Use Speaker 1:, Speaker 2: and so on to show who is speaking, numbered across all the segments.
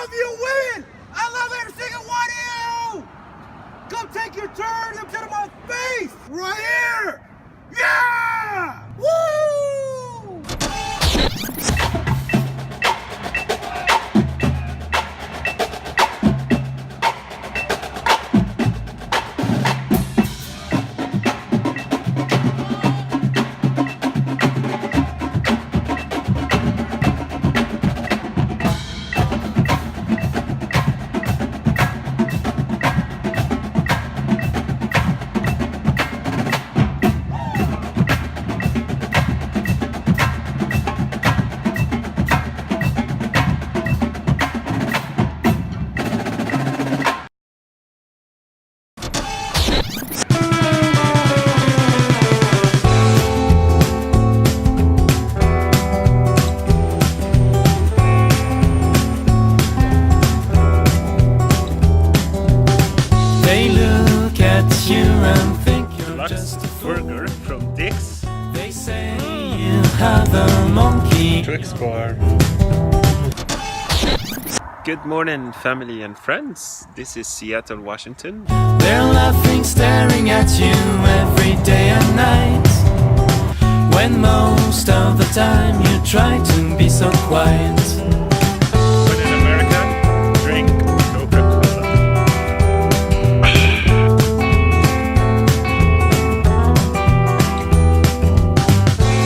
Speaker 1: of you win! I love every single one of you! Come take your turn and get my face! Right here! Yeah! Woo!
Speaker 2: Burger from Dick's.
Speaker 3: They say you have a monkey
Speaker 2: To explore. Good morning, family and friends. This is Seattle, Washington.
Speaker 3: They're laughing, staring at you every day and night, when most of the time you try to be so quiet.
Speaker 2: But in America, drink Coca-Cola.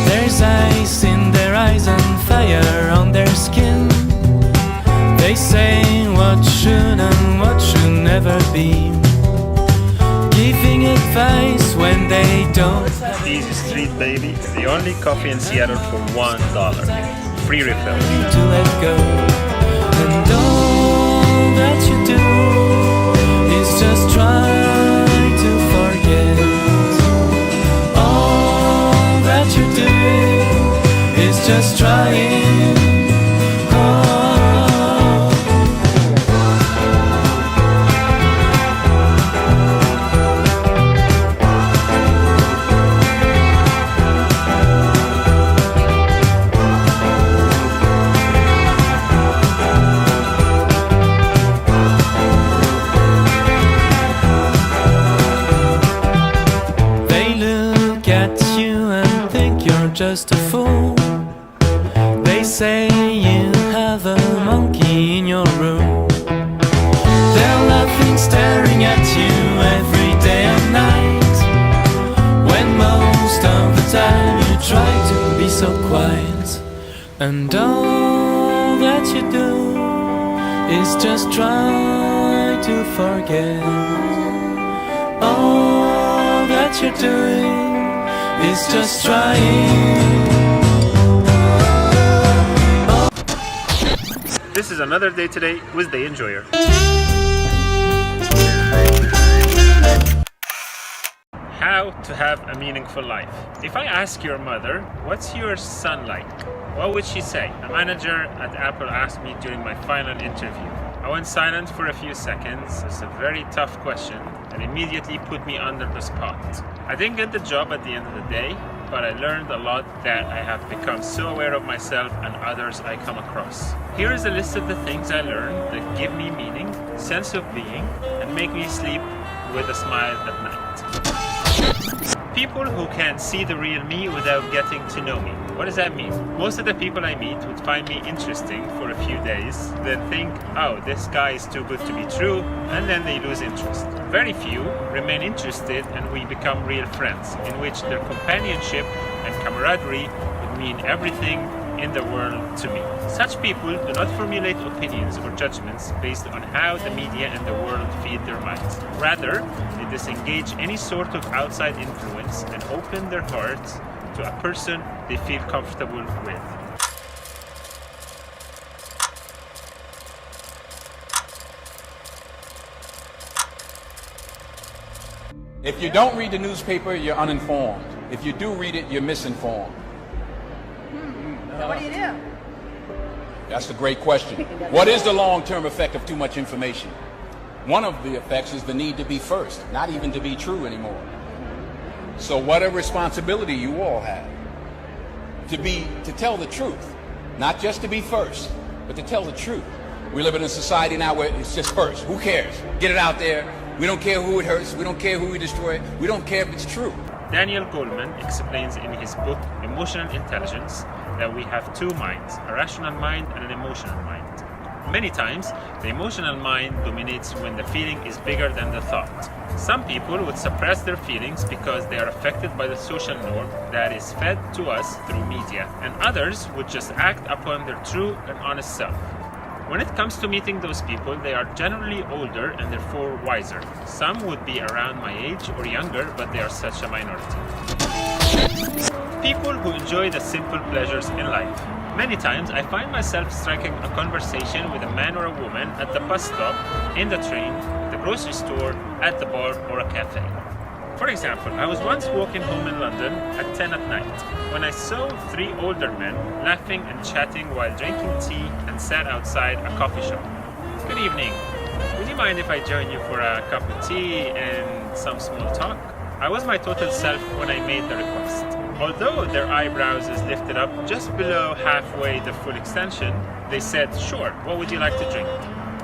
Speaker 3: There's ice in their eyes and fire on their skin. They say what should and what should never be, giving advice when they don't.
Speaker 2: Easy Street, baby. The only coffee in Seattle for $1. Free refill.
Speaker 3: To let go, and all that you do is just try to forget. All that you're doing is just trying. Just a fool. They say you have a monkey in your room. They're laughing, staring at you every day and night, when most of the time you try to be so quiet. And all that you do is just try to forget. All that you're doing is just trying.
Speaker 2: This is another day today with Dayenjoyer. How to have a meaningful life. If I ask your mother, what's your son like? What would she say? A manager at Apple asked me during my final interview. I went silent for a few seconds. It's a very tough question and immediately put me under the spot. I didn't get the job at the end of the day, but I learned a lot that I have become so aware of myself and others I come across. Here is a list of the things I learned that give me meaning, sense of being, and make me sleep with a smile at night. People who can see the real me without getting to know me. What does that mean? Most of the people I meet would find me interesting for a few days, then think, oh, this guy is too good to be true, and then they lose interest. Very few remain interested and we become real friends, in which their companionship and camaraderie would mean everything in the world to me. Such people do not formulate opinions or judgments based on how the media and the world feed their minds. Rather, they disengage any sort of outside influence and open their hearts to a person they feel comfortable with.
Speaker 4: If you don't read the newspaper, you're uninformed. If you do read it, you're misinformed.
Speaker 5: So what do you do?
Speaker 4: That's a great question. What is the long-term effect of too much information? One of the effects is the need to be first, not even to be true anymore. So what a responsibility you all have to tell the truth, not just to be first, but to tell the truth. We live in a society now where it's just first. Who cares? Get it out there. We don't care who it hurts. We don't care who we destroy. We don't care if it's true.
Speaker 2: Daniel Goleman explains in his book Emotional Intelligence that we have two minds, a rational mind and an emotional mind. Many times, the emotional mind dominates when the feeling is bigger than the thought. Some people would suppress their feelings because they are affected by the social norm that is fed to us through media, and others would just act upon their true and honest self. When it comes to meeting those people, they are generally older and therefore wiser. Some would be around my age or younger, but they are such a minority. People who enjoy the simple pleasures in life. Many times I find myself striking a conversation with a man or a woman at the bus stop, in the train, the grocery store, at the bar or a cafe. For example, I was once walking home in London at 10 at night when I saw three older men laughing and chatting while drinking tea and sat outside a coffee shop. Good evening. Would you mind if I join you for a cup of tea and some small talk? I was my total self when I made the request. Although their eyebrows is lifted up just below halfway the full extension, they said, "Sure, what would you like to drink?"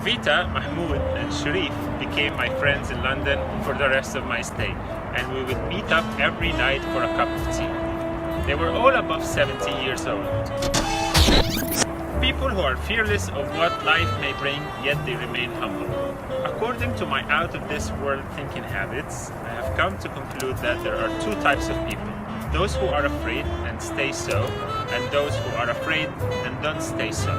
Speaker 2: Vita, Mahmoud and Sharif became my friends in London for the rest of my stay, and we would meet up every night for a cup of tea. They were all above 70 years old. People who are fearless of what life may bring, yet they remain humble. According to my out-of-this-world thinking habits, I have come to conclude that there are two types of people. Those who are afraid and stay so, and those who are afraid and don't stay so.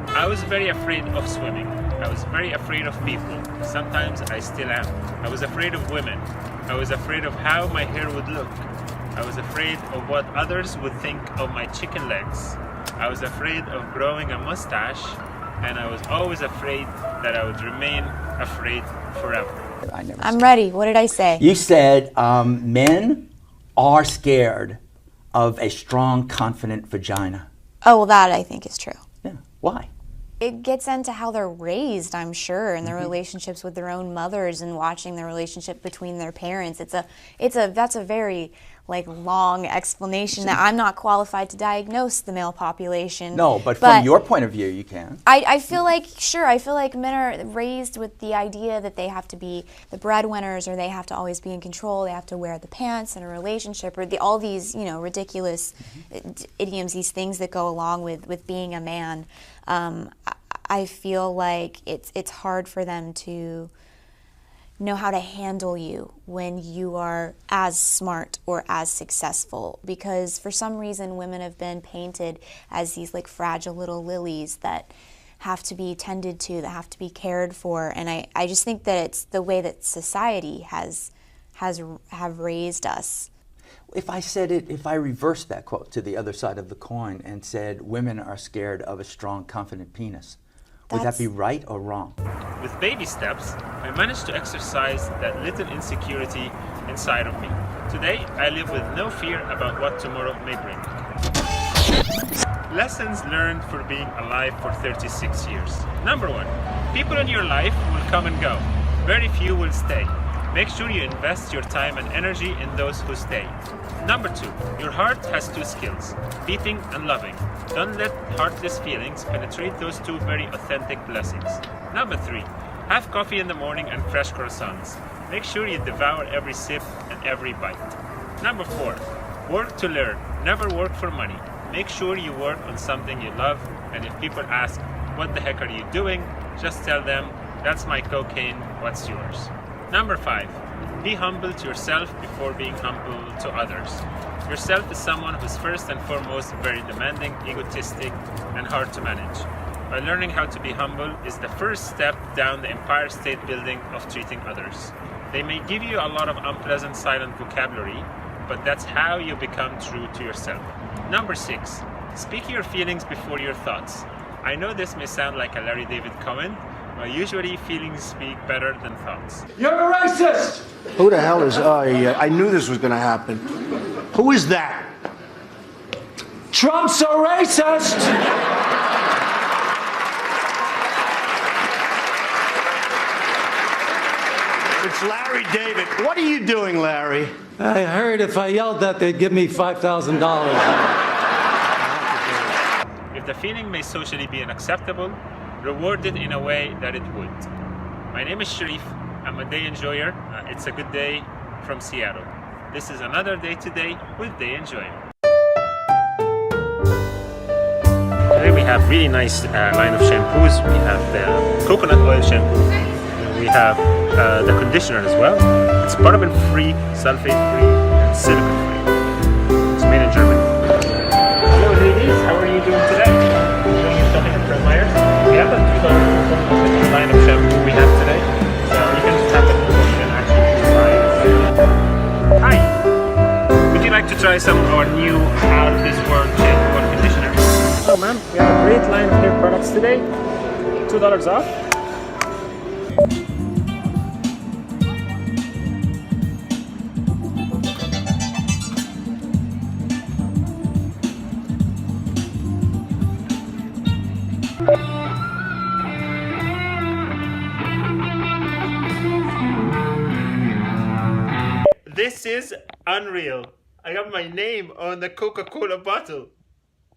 Speaker 2: I was very afraid of swimming. I was very afraid of people. Sometimes I still am. I was afraid of women. I was afraid of how my hair would look. I was afraid of what others would think of my chicken legs. I was afraid of growing a mustache, and I was always afraid that I would remain afraid forever.
Speaker 5: I'm ready. What did I say?
Speaker 6: You said men are scared of a strong, confident vagina.
Speaker 5: Oh, well, that I think is true.
Speaker 6: Yeah. Why?
Speaker 5: It gets into how they're raised, I'm sure, and their relationships with their own mothers and watching the relationship between their parents. That's a very long explanation that I'm not qualified to diagnose the male population.
Speaker 6: No, but from your point of view, you can.
Speaker 5: I feel like men are raised with the idea that they have to be the breadwinners, or they have to always be in control, they have to wear the pants in a relationship, or all these, ridiculous idioms, these things that go along with being a man. I feel like it's hard for them to know how to handle you when you are as smart or as successful, because for some reason women have been painted as these fragile little lilies that have to be tended to, that have to be cared for, and I just think that it's the way that society have raised us.
Speaker 6: If I reversed that quote to the other side of the coin and said women are scared of a strong, confident penis, would that be right or wrong?
Speaker 2: With baby steps, I managed to exercise that little insecurity inside of me. Today, I live with no fear about what tomorrow may bring. Lessons learned for being alive for 36 years. Number 1, people in your life will come and go. Very few will stay. Make sure you invest your time and energy in those who stay. Number 2, your heart has two skills, beating and loving. Don't let heartless feelings penetrate those two very authentic blessings. Number 3, have coffee in the morning and fresh croissants. Make sure you devour every sip and every bite. Number 4, work to learn, never work for money. Make sure you work on something you love, and if people ask, "What the heck are you doing?" just tell them, "That's my cocaine, what's yours?" Number 5, be humble to yourself before being humble to others. Yourself is someone who's first and foremost very demanding, egotistic, and hard to manage. By learning how to be humble is the first step down the Empire State Building of treating others. They may give you a lot of unpleasant silent vocabulary, but that's how you become true to yourself. Number 6, speak your feelings before your thoughts. I know this may sound like a Larry David comment, but usually feelings speak better than thoughts.
Speaker 1: You're a racist!
Speaker 7: Who the hell is... I knew this was going to happen. Who is that?
Speaker 1: Trump's a racist!
Speaker 7: It's Larry David. What are you doing, Larry?
Speaker 8: I heard if I yelled that, they'd give me $5,000.
Speaker 2: If the feeling may socially be unacceptable, rewarded in a way that it would. My name is Sharif. I'm a day enjoyer. It's a good day from Seattle. This is another day today with Day Enjoyer. Today we have really nice line of shampoos. We have the coconut oil shampoo. And we have the conditioner as well. It's paraben-free, sulfate-free, and silicone-free. It's made in Germany. Hello ladies, how are you doing today? Doing your shopping at Fred Meyer's? We have a $2 line of shampoo we have today. So you can just tap it and you can actually buy it. Hi! Would you like to try some of our new out of this world shampoo and conditioner? Oh man, we have a great line of hair products today. $2 off. This is unreal. I got my name on the Coca-Cola bottle.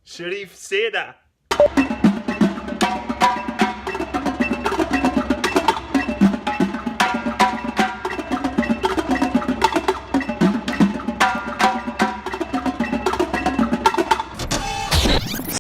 Speaker 2: Sharif Seda.